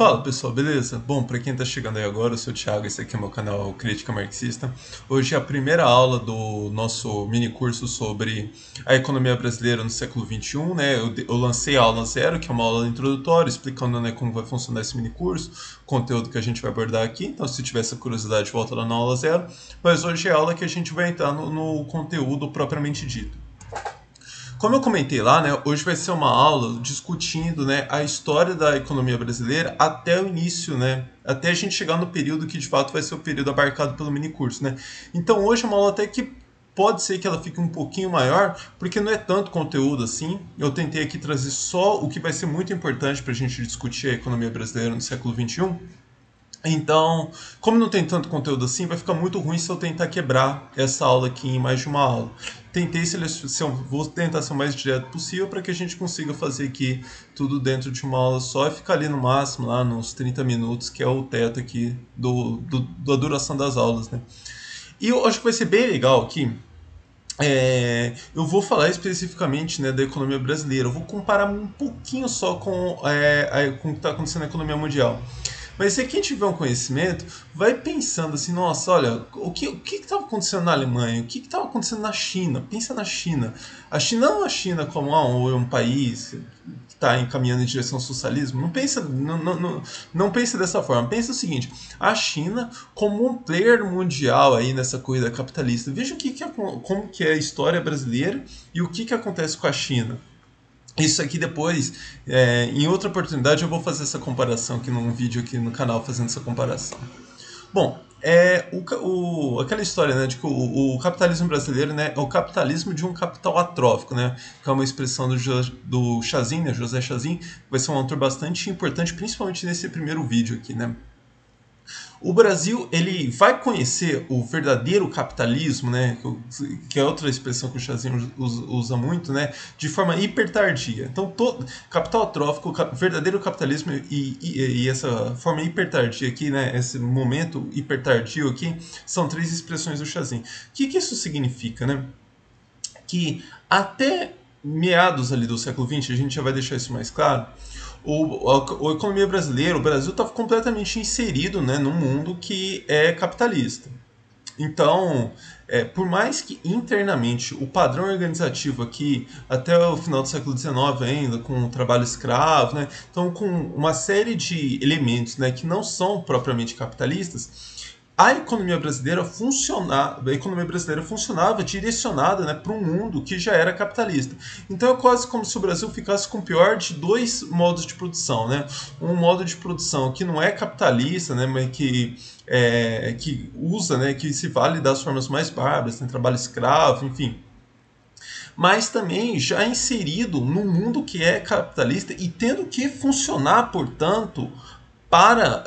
Fala pessoal, beleza? Bom, para quem tá chegando aí agora, eu sou o Thiago, esse aqui é o meu canal Crítica Marxista. Hoje é a primeira aula do nosso mini curso sobre a economia brasileira no século XXI, né? Eu lancei a aula zero, que é uma aula introdutória, explicando, né, como vai funcionar esse mini curso, conteúdo que a gente vai abordar aqui. Então, se tiver essa curiosidade, volta lá na aula zero. Mas hoje é a aula que a gente vai entrar no conteúdo propriamente dito. Como eu comentei lá, né, hoje vai ser uma aula discutindo, né, a história da economia brasileira até o início, né, até a gente chegar no período que de fato vai ser o período abarcado pelo minicurso, né. Então hoje é uma aula até que pode ser que ela fique um pouquinho maior, porque não é tanto conteúdo assim. Eu tentei aqui trazer só o que vai ser muito importante para a gente discutir a economia brasileira no século XXI. Então, como não tem tanto conteúdo assim, vai ficar muito ruim se eu tentar quebrar essa aula aqui em mais de uma aula. Vou tentar ser o mais direto possível para que a gente consiga fazer aqui tudo dentro de uma aula só e ficar ali no máximo, lá nos 30 minutos, que é o teto aqui da duração das aulas, né? E eu acho que vai ser bem legal aqui. Eu vou falar especificamente, né, da economia brasileira. Eu vou comparar um pouquinho só com o que está acontecendo na economia mundial. Mas se quem tiver um conhecimento, vai pensando assim, nossa, olha, o que estava acontecendo na Alemanha? O que estava acontecendo na China? Pensa na China. A China não é a China como um país que está encaminhando em direção ao socialismo. Não pensa dessa forma. Pensa o seguinte, a China como um player mundial aí nessa corrida capitalista. Veja como que é a história brasileira e o que acontece com a China. Isso aqui depois, em outra oportunidade, eu vou fazer essa comparação aqui num vídeo aqui no canal, fazendo essa comparação. Bom, aquela história, né, de que o capitalismo brasileiro, né, é o capitalismo de um capital atrófico, né, que é uma expressão do Chazin, né, José Chazin, que vai ser um autor bastante importante, principalmente nesse primeiro vídeo aqui, né. O Brasil ele vai conhecer o verdadeiro capitalismo, né, que é outra expressão que o Chazinho usa muito, né, de forma hipertardia. Então, capital atrófico, verdadeiro capitalismo e essa forma hipertardia aqui, né, esse momento hipertardio aqui, são três expressões do Chazinho. O que isso significa, né? Que até meados ali do século XX, a gente já vai deixar isso mais claro, a economia brasileira, o Brasil estava completamente inserido, né, num mundo que é capitalista. Então, por mais que internamente o padrão organizativo aqui, até o final do século XIX ainda, com o trabalho escravo, né, então com uma série de elementos, né, que não são propriamente capitalistas, a economia brasileira funcionava direcionada, né, para um mundo que já era capitalista. Então é quase como se o Brasil ficasse com o pior de dois modos de produção, né? Um modo de produção que não é capitalista, né, mas que usa, né, que se vale das formas mais bárbaras, tem trabalho escravo, enfim, mas também já inserido num mundo que é capitalista e tendo que funcionar, portanto, para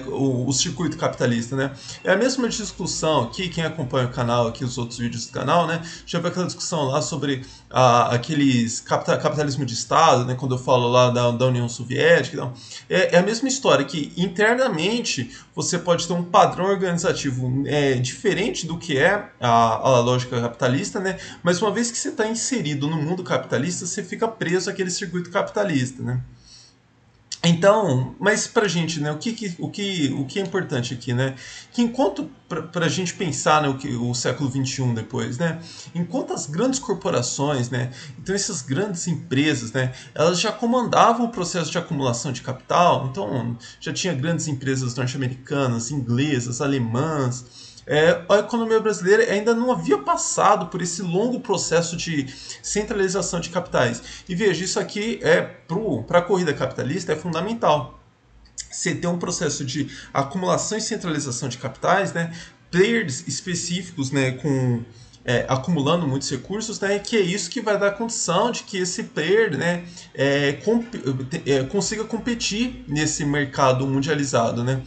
o circuito capitalista, né? É a mesma discussão aqui, quem acompanha o canal, aqui os outros vídeos do canal, né? Já viu aquela discussão lá sobre aqueles capitalismo de Estado, né? Quando eu falo lá da União Soviética, então, é a mesma história, que internamente você pode ter um padrão organizativo diferente do que é a lógica capitalista, né? Mas uma vez que você está inserido no mundo capitalista, você fica preso àquele circuito capitalista, né? Então, mas pra gente, né, o que é importante aqui, né, que enquanto pra gente pensar, né, o século XXI depois, né, enquanto as grandes corporações, né, então essas grandes empresas, né, elas já comandavam o processo de acumulação de capital, então já tinha grandes empresas norte-americanas, inglesas, alemãs, a economia brasileira ainda não havia passado por esse longo processo de centralização de capitais. E veja, isso aqui para a corrida capitalista é fundamental. Você ter um processo de acumulação e centralização de capitais, né, players específicos, né, acumulando muitos recursos, né, que é isso que vai dar condição de que esse player, né, consiga competir nesse mercado mundializado, né.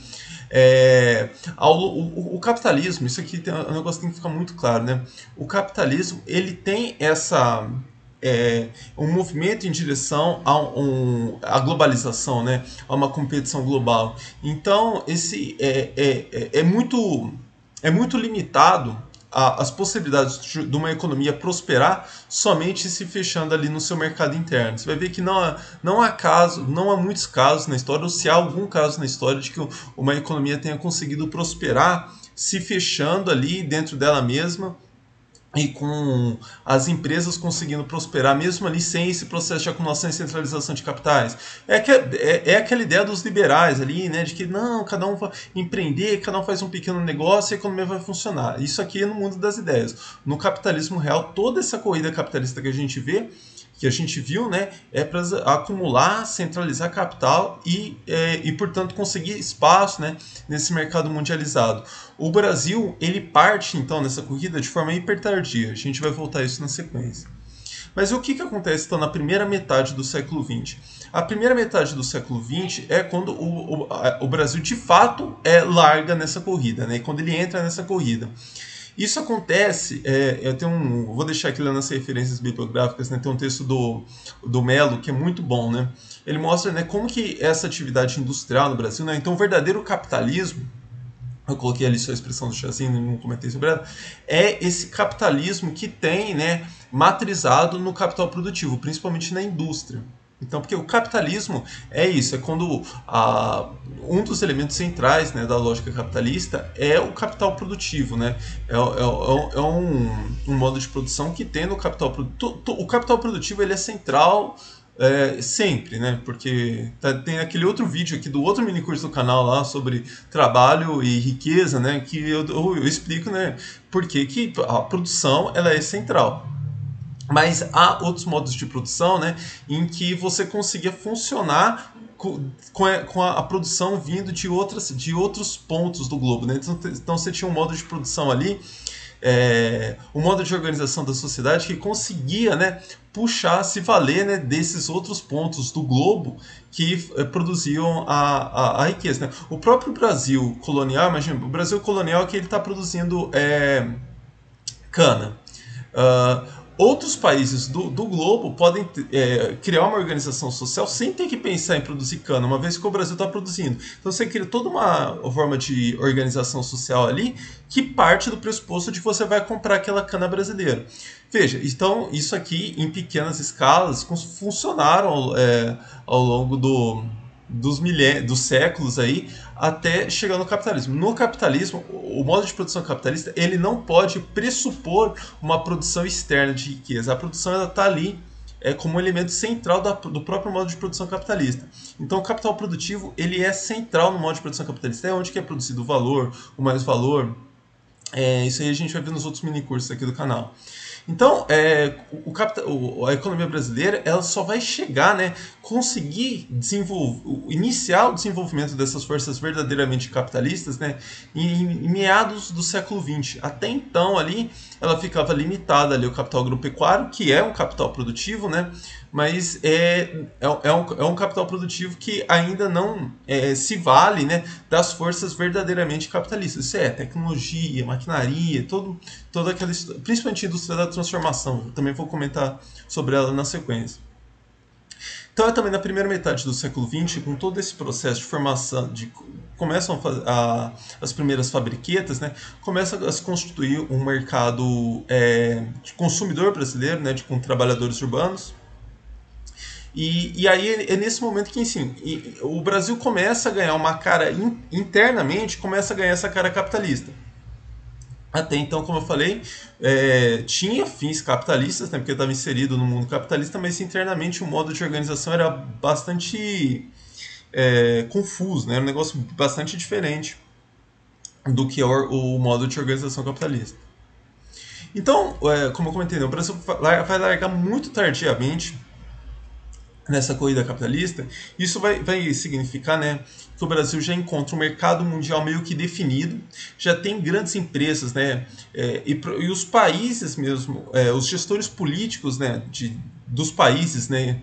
O capitalismo, isso aqui é um negócio que tem que ficar muito claro, né? O capitalismo ele tem um movimento em direção à globalização, né? A uma competição global. Então esse é muito limitado as possibilidades de uma economia prosperar somente se fechando ali no seu mercado interno. Você vai ver que não há muitos casos na história, ou se há algum caso na história de que uma economia tenha conseguido prosperar se fechando ali dentro dela mesma, e com as empresas conseguindo prosperar, mesmo ali sem esse processo de acumulação e centralização de capitais. É aquela ideia dos liberais ali, né, de que não, cada um vai empreender, cada um faz um pequeno negócio e a economia vai funcionar. Isso aqui é no mundo das ideias. No capitalismo real, toda essa corrida capitalista que a gente vê, que a gente viu, né, é para acumular, centralizar capital e, portanto, conseguir espaço, né, nesse mercado mundializado. O Brasil, ele parte, então, nessa corrida de forma hiper tardia. A gente vai voltar a isso na sequência. Mas o que acontece, então, na primeira metade do século XX? A primeira metade do século XX é quando o Brasil, de fato, larga nessa corrida, né, quando ele entra nessa corrida. Isso acontece, vou deixar aqui lá nas referências bibliográficas, né, tem um texto do Mello que é muito bom, né? Ele mostra, né, como que essa atividade industrial no Brasil, né, então o verdadeiro capitalismo, eu coloquei ali só a expressão do Chazin, não comentei sobre ela, é esse capitalismo que tem, né, matrizado no capital produtivo, principalmente na indústria. Então, porque o capitalismo é isso, é quando um dos elementos centrais, né, da lógica capitalista é o capital produtivo, né? É um modo de produção que tem no capital produtivo. O capital produtivo ele é central sempre, né? Porque tem aquele outro vídeo aqui do outro minicurso do canal lá sobre trabalho e riqueza, né? Que eu explico, né? Por que a produção ela é central. Mas há outros modos de produção, né, em que você conseguia funcionar com a produção vindo de outros pontos do globo, né? Então você tinha um modo de produção ali, um modo de organização da sociedade que conseguia, né, puxar, se valer, né, desses outros pontos do globo que produziam a riqueza, né? O próprio Brasil colonial, imagina, o Brasil colonial que ele está produzindo cana. Outros países do globo podem criar uma organização social sem ter que pensar em produzir cana, uma vez que o Brasil está produzindo. Então você cria toda uma forma de organização social ali que parte do pressuposto de que você vai comprar aquela cana brasileira. Veja, então isso aqui em pequenas escalas funcionaram ao longo dos séculos aí, até chegar no capitalismo. No capitalismo, o modo de produção capitalista ele não pode pressupor uma produção externa de riqueza. A produção está ali como um elemento central do próprio modo de produção capitalista. Então, o capital produtivo ele é central no modo de produção capitalista. É onde que é produzido o valor, o mais valor. Isso aí a gente vai ver nos outros minicursos aqui do canal. Então, a economia brasileira ela só vai chegar, né, conseguir iniciar o desenvolvimento dessas forças verdadeiramente capitalistas, né, em meados do século XX. Até então, ali, ela ficava limitada ali ao capital agropecuário, que é um capital produtivo, né, mas é um capital produtivo que ainda não se vale, né, das forças verdadeiramente capitalistas. Isso é tecnologia, maquinaria, toda aquela, principalmente a indústria da transformação. Eu também vou comentar sobre ela na sequência. Então é também na primeira metade do século XX, com todo esse processo de formação, começam as primeiras fabriquetas, né, começa a se constituir um mercado de consumidor brasileiro, né, com trabalhadores urbanos. E aí é nesse momento que, assim, o Brasil começa a ganhar uma cara, internamente, começa a ganhar essa cara capitalista. Até então, como eu falei, tinha fins capitalistas, né, porque estava inserido no mundo capitalista, mas internamente o modo de organização era bastante confuso, né, era um negócio bastante diferente do que é o modo de organização capitalista. Então, como eu comentei, o Brasil vai largar muito tardiamente nessa corrida capitalista. Isso vai significar, né, que o Brasil já encontra um mercado mundial meio que definido, já tem grandes empresas, né, e os países mesmo, os gestores políticos, né, dos países, né,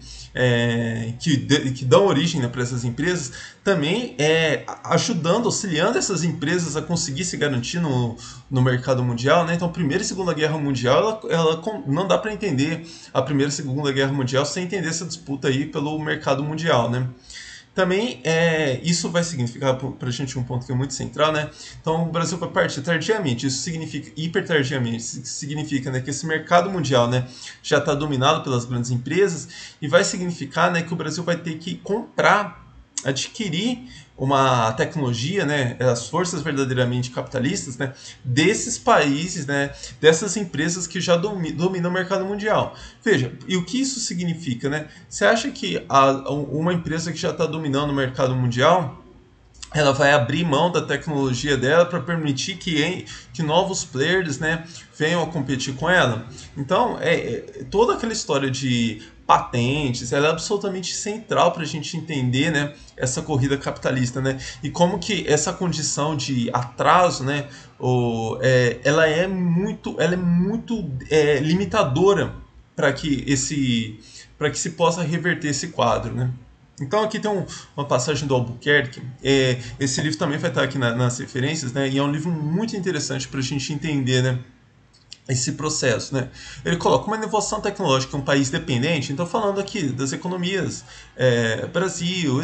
que dão origem, né, para essas empresas, também ajudando, auxiliando essas empresas a conseguir se garantir no mercado mundial, né? Então, a Primeira e Segunda Guerra Mundial, ela não dá para entender a Primeira e Segunda Guerra Mundial sem entender essa disputa aí pelo mercado mundial, né? Também isso vai significar para a gente um ponto que é muito central, né? Então o Brasil vai partir tardiamente, isso significa hiper tardiamente, isso significa, né, que esse mercado mundial, né, já está dominado pelas grandes empresas e vai significar, né, que o Brasil vai ter que comprar, adquirir uma tecnologia, né, as forças verdadeiramente capitalistas, né, desses países, né, dessas empresas que já dominam o mercado mundial. Veja, e o que isso significa, né? Você acha que uma empresa que já está dominando o mercado mundial, ela vai abrir mão da tecnologia dela para permitir que novos players, né, venham a competir com ela? Então, toda aquela história de patentes, ela é absolutamente central para a gente entender, né, essa corrida capitalista, né, e como que essa condição de atraso, né, ela é muito limitadora para que se possa reverter esse quadro, né? Então aqui tem uma passagem do Albuquerque. Esse livro também vai estar aqui nas referências, né? E é um livro muito interessante para a gente entender, né, esse processo, né? Ele coloca uma inovação tecnológica em um país dependente. Então falando aqui das economias, Brasil,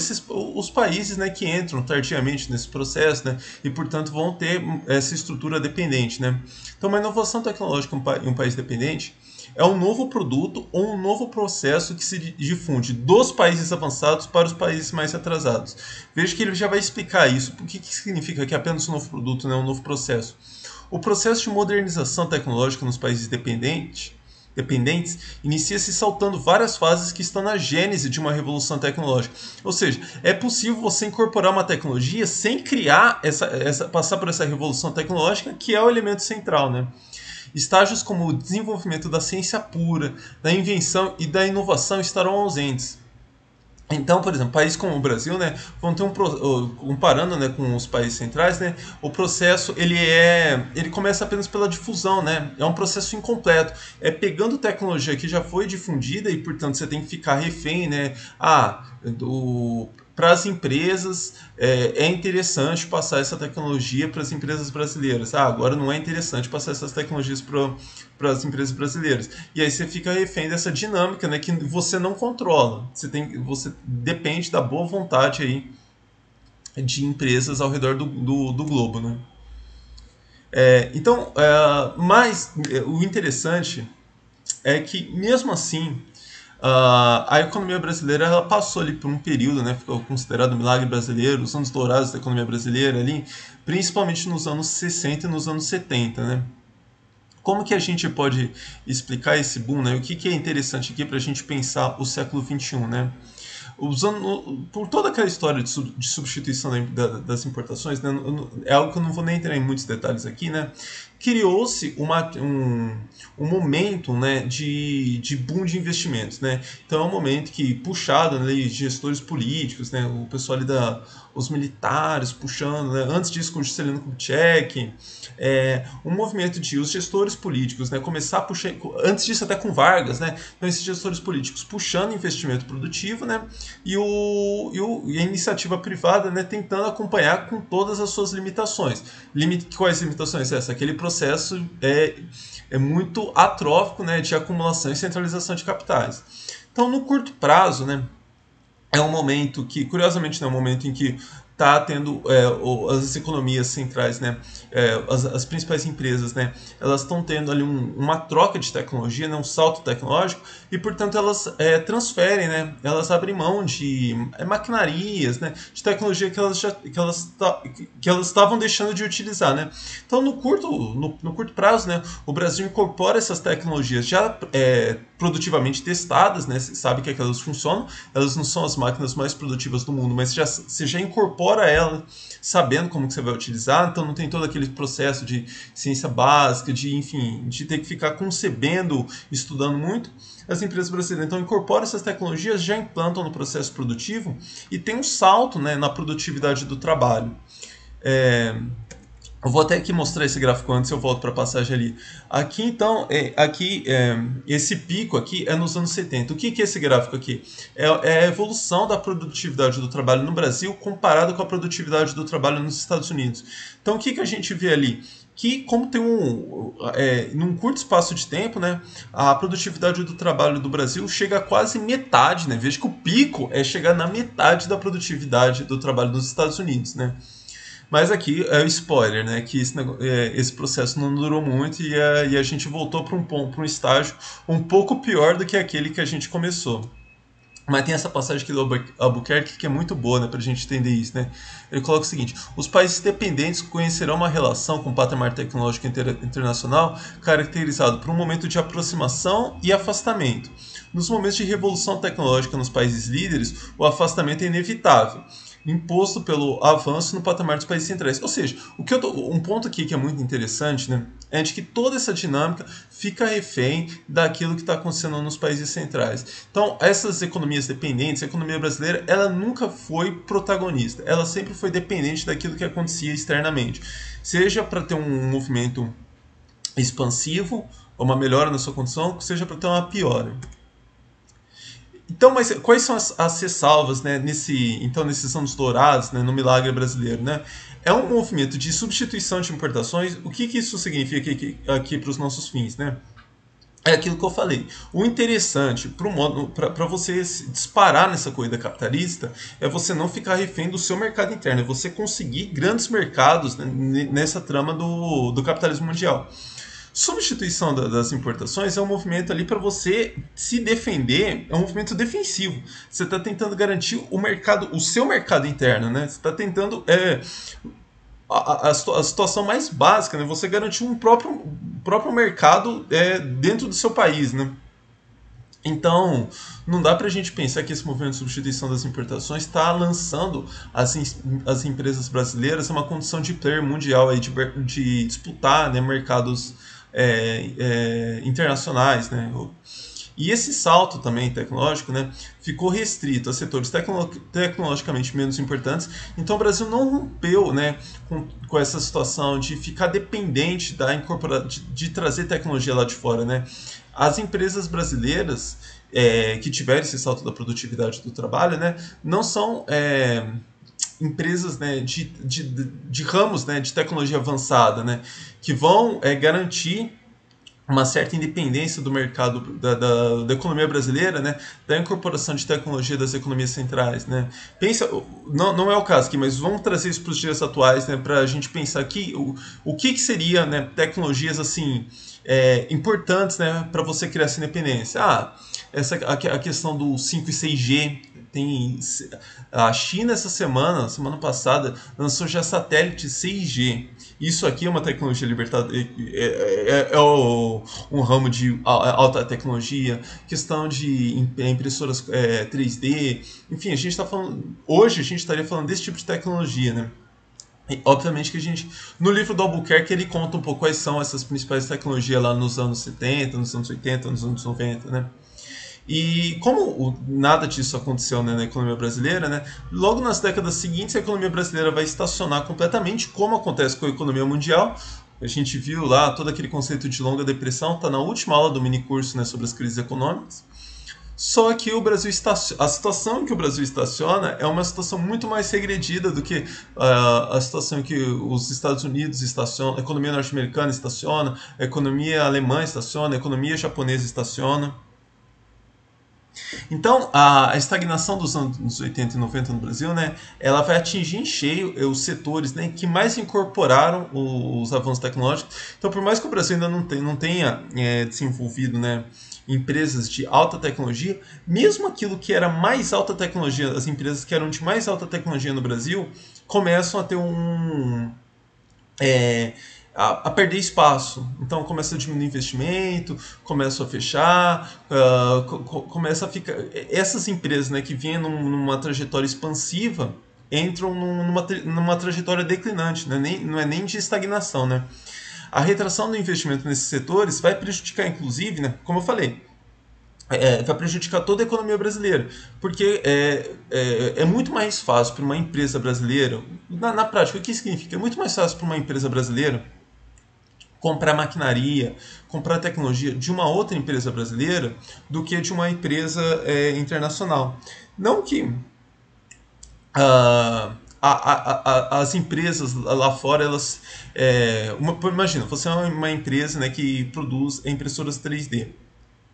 os países, né, que entram tardiamente nesse processo, né? E portanto vão ter essa estrutura dependente, né? Então uma inovação tecnológica em um país dependente é um novo produto ou um novo processo que se difunde dos países avançados para os países mais atrasados. Veja que ele já vai explicar isso. O que significa que é apenas um novo produto, né, um novo processo? O processo de modernização tecnológica nos países dependentes inicia-se saltando várias fases que estão na gênese de uma revolução tecnológica. Ou seja, é possível você incorporar uma tecnologia sem criar passar por essa revolução tecnológica, que é o elemento central, né? Estágios como o desenvolvimento da ciência pura, da invenção e da inovação estarão ausentes. Então, por exemplo, países como o Brasil, né, vão ter comparando, né, com os países centrais, né, o processo ele começa apenas pela difusão, né, é um processo incompleto, é pegando tecnologia que já foi difundida e, portanto, você tem que ficar refém, né, para as empresas é interessante passar essa tecnologia para as empresas brasileiras. Agora não é interessante passar essas tecnologias para as empresas brasileiras. E aí você fica refém dessa dinâmica, né, que você não controla. Você depende da boa vontade aí de empresas ao redor do globo, né? Mas o interessante é que mesmo assim a economia brasileira ela passou ali por um período, né, ficou considerado um milagre brasileiro, os anos dourados da economia brasileira ali, principalmente nos anos 60 e nos anos 70, né? Como que a gente pode explicar esse boom, né? O que é interessante aqui para a gente pensar o século XXI, né? Por toda aquela história de substituição das importações, né, é algo que eu não vou nem entrar em muitos detalhes aqui, né? Criou-se um momento, né, de boom de investimentos, né? Então é um momento que, puxado, né, de gestores políticos, né, o pessoal ali os militares puxando, né, antes disso com o Juscelino Kubitschek, um movimento de os gestores políticos, né, começar a puxar, antes disso até com Vargas, né, então esses gestores políticos puxando investimento produtivo, né, e a iniciativa privada, né, tentando acompanhar com todas as suas limitações. Quais limitações? Aquele processo é muito atrófico, né, de acumulação e centralização de capitais. Então, no curto prazo, né, é um momento que, curiosamente, é um momento em que está tendo as economias centrais, né, as principais empresas, né, elas estão tendo ali uma troca de tecnologia, né, um salto tecnológico, e portanto elas transferem, né, elas abrem mão de maquinarias, né, de tecnologia que elas estavam deixando de utilizar, né. Então no curto prazo, né, o Brasil incorpora essas tecnologias já produtivamente testadas, né, você sabe que elas funcionam, elas não são as máquinas mais produtivas do mundo, mas você já incorpora ela sabendo como que você vai utilizar, então não tem todo aquele processo de ciência básica, de ter que ficar concebendo, estudando muito. As empresas brasileiras então incorporam essas tecnologias, já implantam no processo produtivo e tem um salto, né, na produtividade do trabalho. Eu vou até aqui mostrar esse gráfico antes, eu volto para a passagem ali. Aqui, então, esse pico aqui é nos anos 70. O que é esse gráfico aqui? É a evolução da produtividade do trabalho no Brasil comparado com a produtividade do trabalho nos Estados Unidos. Então, o que a gente vê ali? que, como tem num curto espaço de tempo, né, a produtividade do trabalho do Brasil chega a quase metade, né? Veja que o pico é chegar na metade da produtividade do trabalho dos Estados Unidos, né? Mas aqui é o spoiler, né? Que esse processo não durou muito e a gente voltou para um estágio um pouco pior do que aquele que a gente começou. Mas tem essa passagem aqui do Albuquerque que é muito boa, né, para a gente entender isso, né? Ele coloca o seguinte: os países dependentes conhecerão uma relação com o patamar tecnológico internacional caracterizado por um momento de aproximação e afastamento. Nos momentos de revolução tecnológica nos países líderes, o afastamento é inevitável, imposto pelo avanço no patamar dos países centrais. Ou seja, um ponto aqui que é muito interessante, né, é de que toda essa dinâmica fica refém daquilo que está acontecendo nos países centrais. Então, essas economias dependentes, a economia brasileira, ela nunca foi protagonista, ela sempre foi dependente daquilo que acontecia externamente, seja para ter um movimento expansivo, uma melhora na sua condição, seja para ter uma piora. Então, mas quais são as ressalvas, né, nesses anos dourados, né, no milagre brasileiro, né? É um movimento de substituição de importações. O que isso significa aqui para os nossos fins, né? É aquilo que eu falei. O interessante para você disparar nessa corrida capitalista é você não ficar refém do seu mercado interno, é você conseguir grandes mercados, né, nessa trama do capitalismo mundial. Substituição das importações é um movimento ali para você se defender, é um movimento defensivo. Você está tentando garantir o seu mercado interno, né? Você está tentando a situação mais básica, né? Você garantir um próprio mercado dentro do seu país, né? Então, não dá para a gente pensar que esse movimento de substituição das importações está lançando as empresas brasileiras a uma condição de player mundial aí, de disputar, né, mercados internacionais, né? E esse salto também tecnológico, né, ficou restrito a setores tecnologicamente menos importantes. Então o Brasil não rompeu, né, com essa situação de ficar dependente de trazer tecnologia lá de fora, né? As empresas brasileiras que tiveram esse salto da produtividade do trabalho, né, não são empresas, né, de ramos, né, de tecnologia avançada, né, que vão garantir uma certa independência do mercado da economia brasileira, né, da incorporação de tecnologia das economias centrais, né. Pensa, não é o caso aqui, mas vamos trazer isso para os dias atuais, né, para a gente pensar aqui o que seria, né, tecnologias assim importantes, né, para você criar essa independência. A questão do 5 e 6G. Tem a China semana passada, lançou já satélite 6G. Isso aqui é uma tecnologia libertada, um ramo de alta tecnologia, questão de impressoras 3D, enfim, a gente está falando, hoje a gente estaria falando desse tipo de tecnologia, né? E, obviamente que no livro do Albuquerque ele conta um pouco quais são essas principais tecnologias lá nos anos 70, nos anos 80, nos anos 90, né? E como nada disso aconteceu, né, na economia brasileira, né, logo nas décadas seguintes a economia brasileira vai estacionar completamente, como acontece com a economia mundial. A gente viu lá todo aquele conceito de longa depressão, está na última aula do minicurso, né, sobre as crises econômicas. Só que a situação em que o Brasil estaciona é uma situação muito mais regredida do que a situação em que os Estados Unidos estacionam, a economia norte-americana estaciona, a economia alemã estaciona, a economia japonesa estaciona. Então, a estagnação dos anos 80 e 90 no Brasil, né, ela vai atingir em cheio os setores, né, que mais incorporaram os avanços tecnológicos. Então, por mais que o Brasil ainda não tenha desenvolvido, né, empresas de alta tecnologia, mesmo aquilo que era mais alta tecnologia, as empresas que eram de mais alta tecnologia no Brasil, começam a ter a perder espaço. Então começa a diminuir investimento, começa a fechar, começa a ficar. Essas empresas, né, que vinham numa trajetória expansiva entram numa trajetória declinante, né? Não é nem de estagnação, né? A retração do investimento nesses setores vai prejudicar, inclusive, né, como eu falei, vai prejudicar toda a economia brasileira, porque é muito mais fácil para uma empresa brasileira, na prática, o que significa? É muito mais fácil para uma empresa brasileira comprar maquinaria, comprar tecnologia de uma outra empresa brasileira do que de uma empresa internacional. Não que as empresas lá fora, elas... imagina, você é uma empresa, né, que produz impressoras 3D,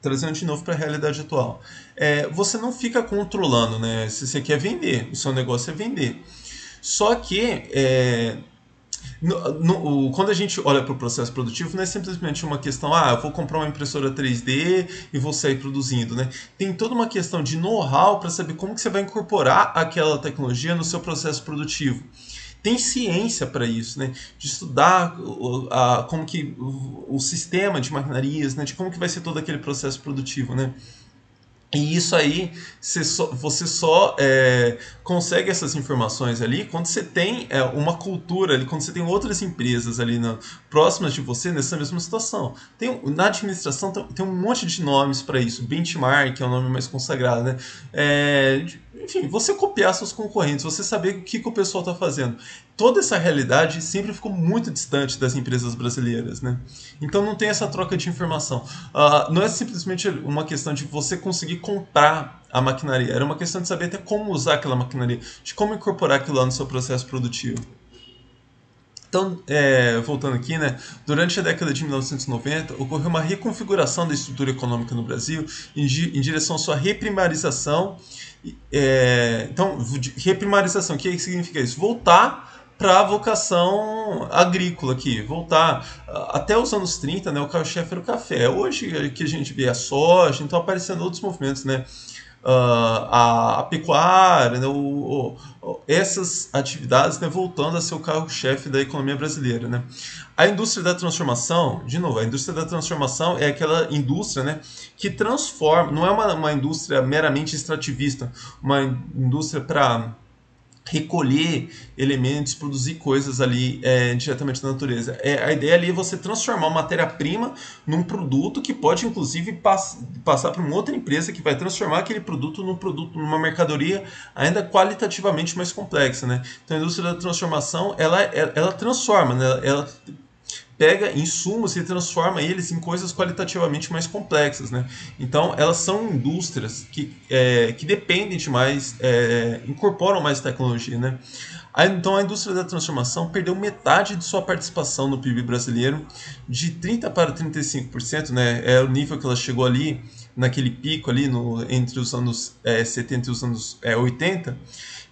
trazendo de novo para a realidade atual. Você não fica controlando, né, se você quer vender, o seu negócio é vender. Só que quando a gente olha para o processo produtivo, não é simplesmente uma questão, eu vou comprar uma impressora 3D e vou sair produzindo, né? Tem toda uma questão de know-how para saber como que você vai incorporar aquela tecnologia no seu processo produtivo. Tem ciência para isso, né? De estudar como que o sistema de maquinarias, né? De como que vai ser todo aquele processo produtivo, né? E isso aí, você só consegue essas informações ali quando você tem uma cultura ali, quando você tem outras empresas ali próximas de você nessa mesma situação. Na administração tem um monte de nomes para isso. Benchmark é o nome mais consagrado, né? Enfim, você copiar seus concorrentes, você saber o que o pessoal está fazendo. Toda essa realidade sempre ficou muito distante das empresas brasileiras, né? Então não tem essa troca de informação. Não é simplesmente uma questão de você conseguir comprar a maquinaria, era uma questão de saber até como usar aquela maquinaria, de como incorporar aquilo lá no seu processo produtivo. Então, voltando aqui, né, durante a década de 1990, ocorreu uma reconfiguração da estrutura econômica no Brasil em direção à sua reprimarização. Então, reprimarização, o que significa isso? Voltar para a vocação agrícola aqui, voltar até os anos 30, né, o carro-chefe era o café. Hoje que a gente vê a soja, então aparecendo outros movimentos, né, a pecuária, né, essas atividades, né, voltando a ser o carro-chefe da economia brasileira, né. A indústria da transformação, de novo, a indústria da transformação é aquela indústria, né, que transforma, não é uma indústria meramente extrativista, uma indústria para recolher elementos, produzir coisas ali diretamente da natureza. A ideia ali é você transformar uma matéria-prima num produto que pode, inclusive, passar para uma outra empresa que vai transformar aquele produto numa mercadoria ainda qualitativamente mais complexa, né? Então, a indústria da transformação, ela transforma, né? Ela pega insumos e transforma eles em coisas qualitativamente mais complexas, né? Então, elas são indústrias que dependem de mais, incorporam mais tecnologia, né? Então, a indústria da transformação perdeu metade de sua participação no PIB brasileiro, de 30% para 35%, né? É o nível que ela chegou ali, naquele pico ali, entre os anos 70 e os anos 80,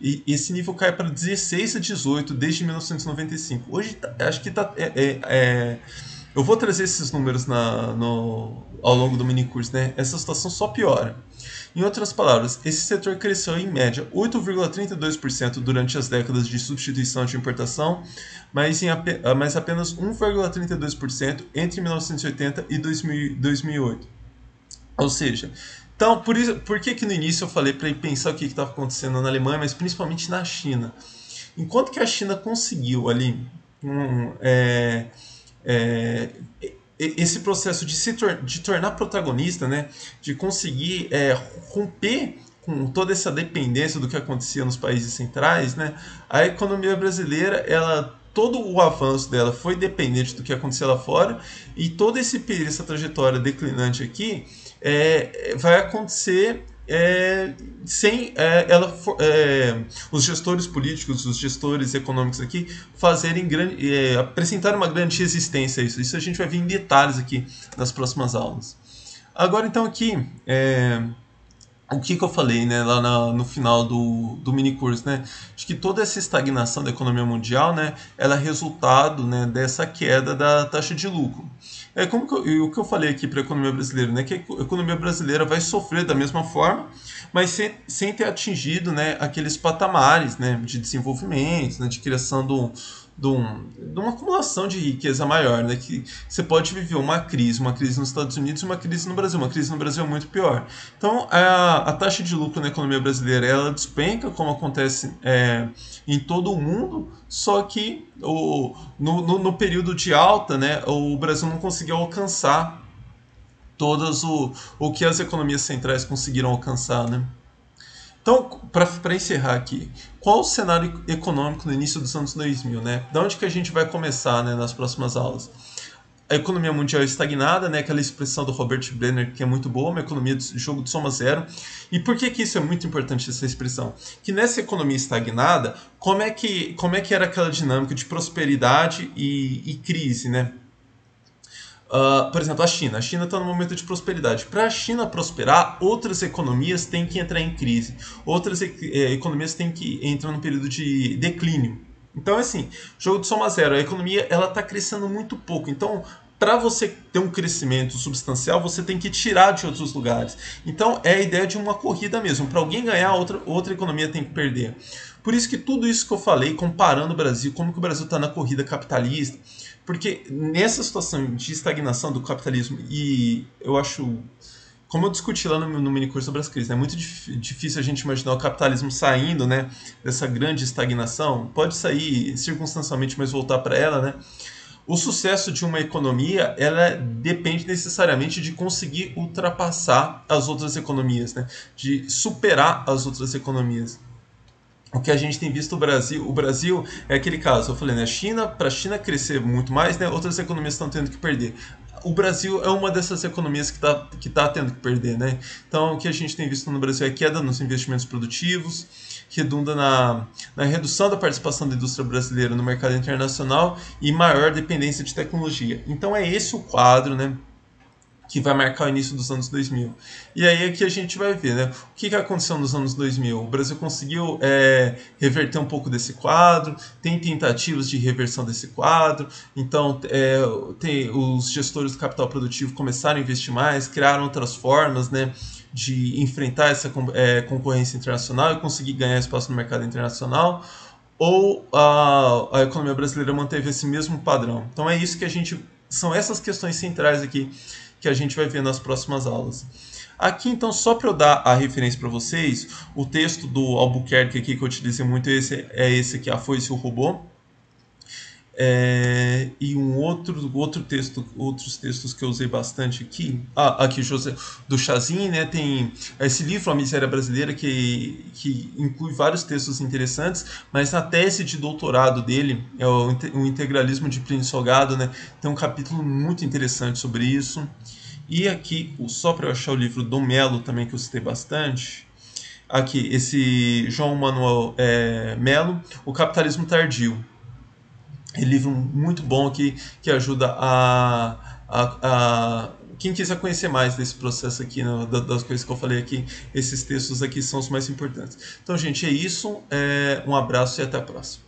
e esse nível cai para 16 a 18 desde 1995. Hoje, acho que está... eu vou trazer esses números ao longo do minicurso, né? Essa situação só piora. Em outras palavras, esse setor cresceu em média 8,32% durante as décadas de substituição de importação, mas apenas 1,32% entre 1980 e 2008. Ou seja, então, por que no início eu falei para ir pensar o que estava acontecendo na Alemanha, mas principalmente na China? Enquanto que a China conseguiu ali esse processo de tornar protagonista, né, de conseguir romper com toda essa dependência do que acontecia nos países centrais, né, a economia brasileira, todo o avanço dela foi dependente do que acontecia lá fora, e todo essa trajetória declinante aqui vai acontecer sem os gestores políticos, os gestores econômicos aqui apresentar uma grande resistência a isso. Isso a gente vai ver em detalhes aqui nas próximas aulas. Agora, então, aqui, o que eu falei, né, lá no final do minicurso, né, de que toda essa estagnação da economia mundial, né, ela é resultado, né, dessa queda da taxa de lucro. O que eu falei aqui para a economia brasileira, né, que a economia brasileira vai sofrer da mesma forma, mas sem ter atingido, né, aqueles patamares, né, de desenvolvimento, né, de criação de uma acumulação de riqueza maior, né? Que você pode viver uma crise nos Estados Unidos e uma crise no Brasil. Uma crise no Brasil é muito pior. Então, a taxa de lucro na economia brasileira, ela despenca, como acontece em todo o mundo, só que no período de alta, né, o Brasil não conseguiu alcançar todas o que as economias centrais conseguiram alcançar, né? Então, para encerrar aqui, qual o cenário econômico no início dos anos 2000, né? Da onde que a gente vai começar, né, nas próximas aulas? a economia mundial estagnada, né? Aquela expressão do Robert Brenner que é muito boa, uma economia de jogo de soma zero. E por que que isso é muito importante, essa expressão? Que nessa economia estagnada, como é que era aquela dinâmica de prosperidade e crise, né? Por exemplo, a China. A China está num momento de prosperidade. Para a China prosperar, outras economias têm que entrar em crise. Outras economias têm que entrar num período de declínio. Então, assim, jogo de soma zero. A economia ela está crescendo muito pouco. Então, para você ter um crescimento substancial, você tem que tirar de outros lugares. Então, é a ideia de uma corrida mesmo. Para alguém ganhar, outra economia tem que perder. Por isso que tudo isso que eu falei, comparando o Brasil, como que o Brasil está na corrida capitalista, porque nessa situação de estagnação do capitalismo, e eu acho, como eu discuti lá no minicurso sobre as crises, é muito difícil a gente imaginar o capitalismo saindo, né, dessa grande estagnação. Pode sair circunstancialmente, mas voltar para ela, né? O sucesso de uma economia, ela depende necessariamente de conseguir ultrapassar as outras economias, né? De superar as outras economias. O que a gente tem visto o Brasil é aquele caso, eu falei, né, para a China crescer muito mais, né, outras economias estão tendo que perder. O Brasil é uma dessas economias que tá tendo que perder, né? Então, o que a gente tem visto no Brasil é queda nos investimentos produtivos, redunda na redução da participação da indústria brasileira no mercado internacional e maior dependência de tecnologia. Então, é esse o quadro, né, que vai marcar o início dos anos 2000. E aí é que a gente vai ver, né? O que aconteceu nos anos 2000? O Brasil conseguiu reverter um pouco desse quadro, tem tentativas de reversão desse quadro, então os gestores do capital produtivo começaram a investir mais, criaram outras formas, né, de enfrentar essa concorrência internacional e conseguir ganhar espaço no mercado internacional, ou a economia brasileira manteve esse mesmo padrão. Então é isso que são essas questões centrais aqui que a gente vai ver nas próximas aulas. Aqui, então, só para eu dar a referência para vocês, o texto do Albuquerque aqui que eu utilizei muito é esse aqui, A Foice e o Robô. E outros textos que eu usei bastante aqui. Aqui do Chazin, né? Tem esse livro, A Miséria Brasileira, que inclui vários textos interessantes, mas na tese de doutorado dele, é o Integralismo de Plínio Salgado, né? Tem um capítulo muito interessante sobre isso. E aqui, só para eu achar o livro do Mello também, que eu citei bastante. Aqui, esse João Manuel Mello, O Capitalismo Tardio. É um livro muito bom aqui que ajuda quem quiser conhecer mais desse processo aqui, né, das coisas que eu falei aqui, esses textos aqui são os mais importantes. Então, gente, é isso. Um abraço e até a próxima.